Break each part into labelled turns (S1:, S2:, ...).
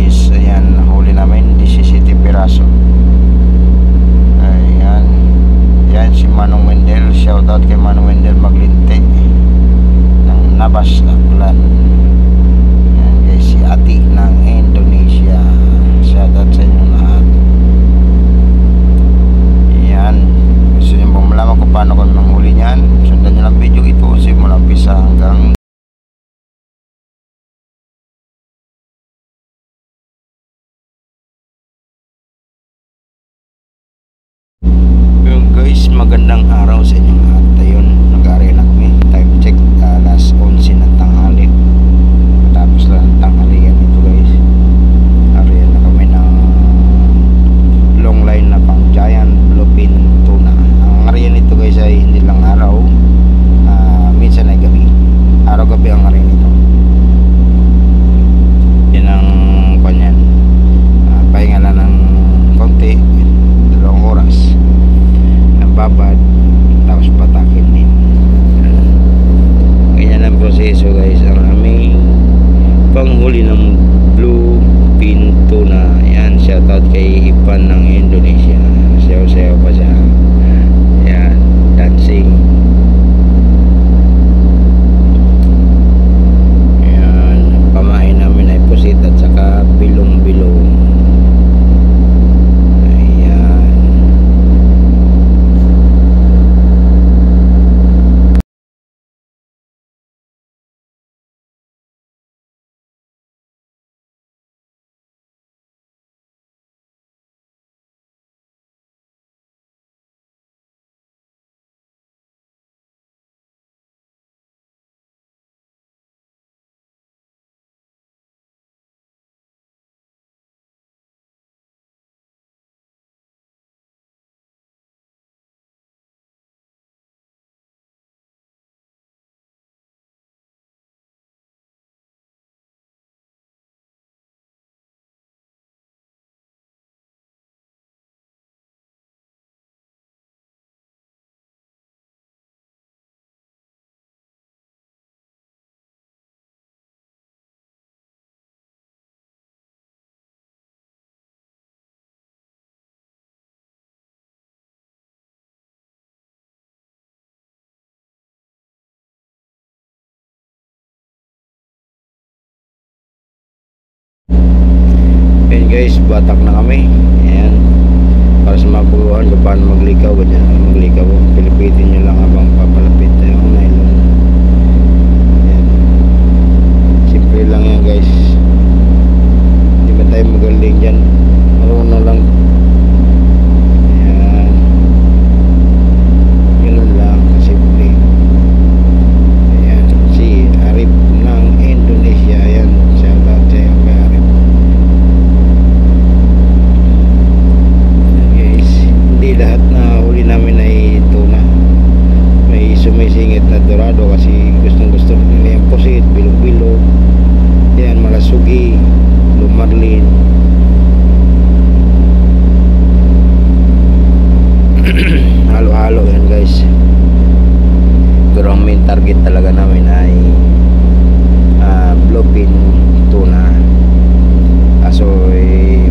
S1: guys. Ayan, nahuli namin 17 piraso. Ayan. Ayan si Manong Wendel. Shoutout kay Manong Wendel Maglinte ng Nabas, Aklan. Ayan guys, si Ati ng Indonesia. Shoutout sa inyong lahat. Ayan. Gusto nyo bang malaman kung paano kami manghuli niyan? Sundan nyo lang video ito simula umpisa hanggang guys. Magandang araw sa inyong lahat. Ayun, nag-aaral na kami. Time check, alas 11 ng tanghali. Matapos lang ng tanghalian ito guys. Area na kami ng long line na pang giant bluefin tuna. Ang area nito guys ay hindi lang araw, minsan ay gabi. Araw-gabi ang area nito. Yan ang panyan. Pahinga lang ng konti, 2 oras. Babad, tapos patakin din. Ganyan ang proseso guys. Ang aming panghuli ng bluefin tuna. Yan, shoutout kay Ipan ng Indonesia. Sayaw-sayaw pa siya. Yan, dancing. Yan, pamain namin ay pusit at saka bilong-bilong. Guys, batak na kami. Ayan, para sa mga puluhan kung paano maglikaw, ganyan maglikaw. Pilipitin nyo lang habang papalapit yung nylon. Ayan, simple lang yan guys. Hindi ba tayo magaling dyan, marunong lang. Ayan, ganun lang kasimple. Ayan, si Arif ng Indonesia. Ayan, shoutout sa iyo kay Arif. Hindi lahat na huli namin ay tuna. May sumisingit na dorado kasi gustong gusto nila yung pusit, bilog-bilog. Yan, malasugi, lumarlin. Halo-halo yan guys. Pero ang main target talaga namin ay bluefin tuna. Kaso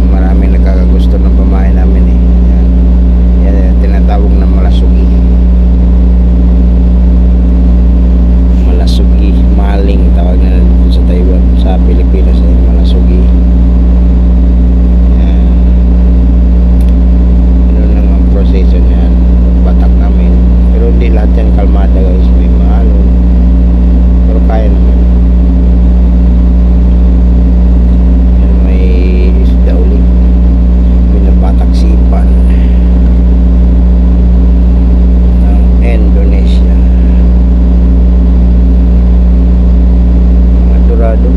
S1: marami nagkakagusto ng pamain namin eh. Yan, tinatawag na malasugi. Malasugi, maling tawag na sa Taiwan, sa Pilipinas ay malasugi. Yan. Ano lang ang proseso niyan, batak namin. Pero hindi lahat yan kalmada guys, may mahalon. Pero kaya naman. Yan, may isda ulit. May nabatak sipan. Indonesia. Mga dorado.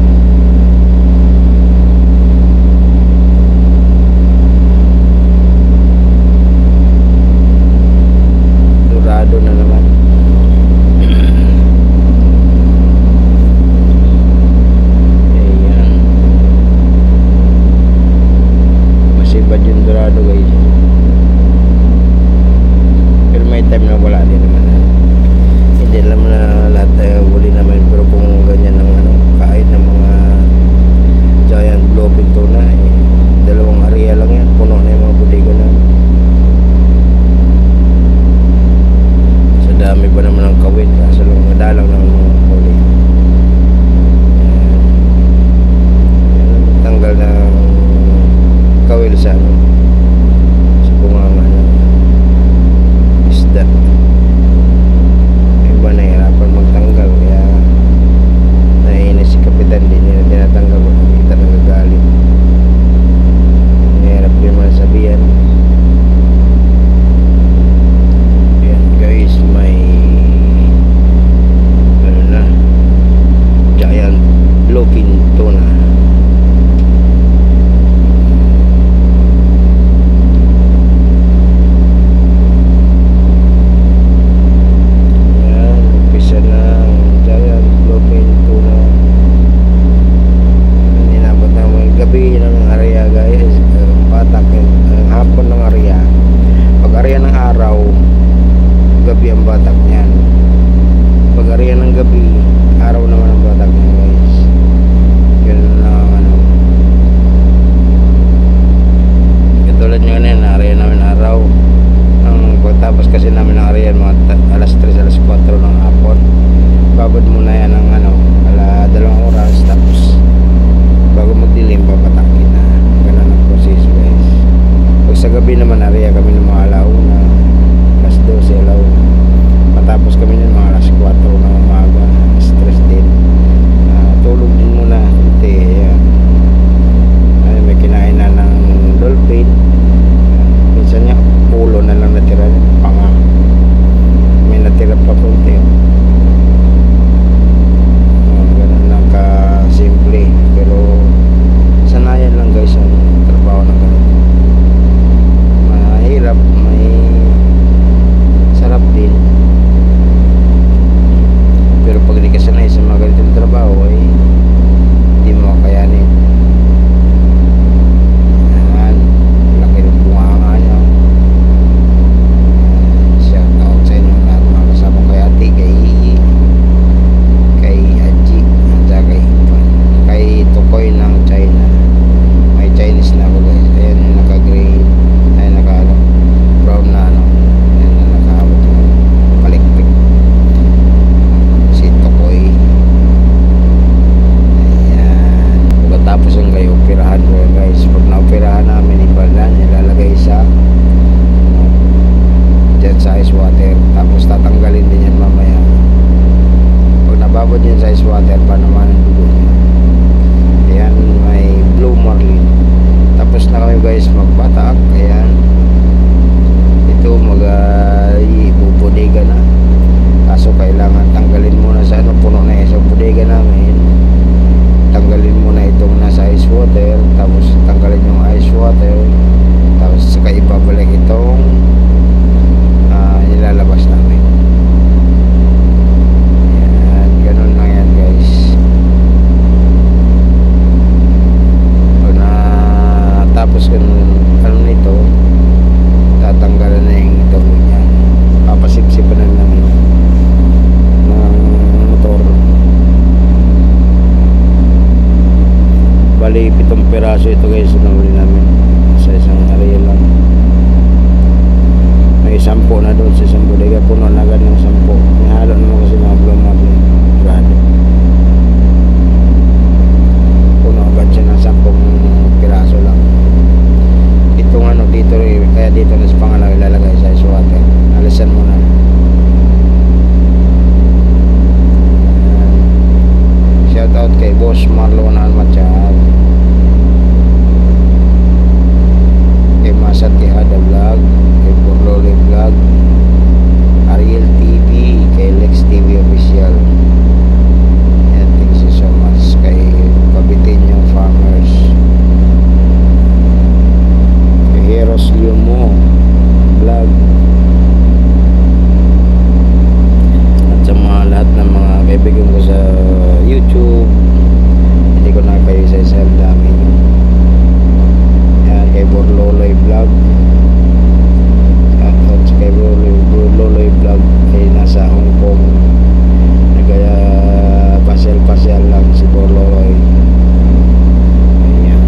S1: Dorado na naman. Ayan. Masibad yung dorado guys. Pero may time na wala din naman. Hindi alam na lahat huli naman, pero kung ganyan ng kahit ng mga Bali 7 piraso ito guys, nahuli namin sa isang area lang. May 10 na doon sa isang bodega, puno na agad ng 10. May halo naman kasi mga blue marlin. Grado puno agad siya ng 10 piraso lang. Itong ano dito, kaya dito na sa pangalaw ilalagay sa ice water. Alisan muna. Shout out kay Boss Marlon Almachad, kay Masat Tihada Vlog, kay Borlole Vlog, Ariel TV, kay Lex TV Official. And thank you so much kay Pabitinyo Farmers, kay Heroes Liumo Vlog, at sa mga lahat ng mga kaibigan ko sa YouTube. Hindi ko na kayo isa-isa, ang dami. Yan, kay Borloloy Vlog. At kay Borloloy Vlog ay nasa Hong Kong. Nagaya pasyal-pasyal lang si Borloloy. Ayan.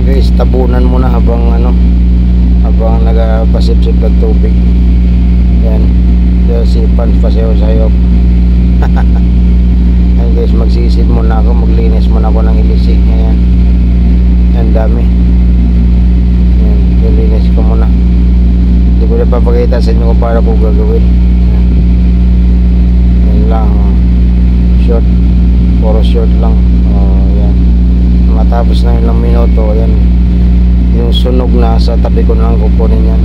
S1: Guys, tabunan muna habang nagpasip-sip ng tubig. Yan, si Pans pasayo-sayo. Ayan guys, magsisid muna ako, maglinis muna ako ng ilisi. Ayan, yan dami. Ayan, nilinis ko muna. Hindi ko na papakita sa inyo kung paano ko gagawin. Ayan, yan lang, short, puro short lang. Yan, matapos na ilang minuto, ayan, yung sunog na sa tabi ko na lang kukunin yan.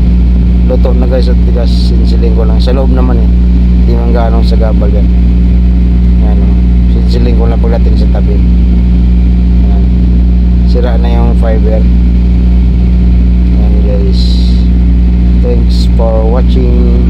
S1: Luto na guys at tigas, sinsiling ko lang sa loob naman hindi man ganong sa gabal yan. Yan, sinsiling ko lang pagdating sa tabi. Yan, sira na yung fiber. Yan guys, thanks for watching.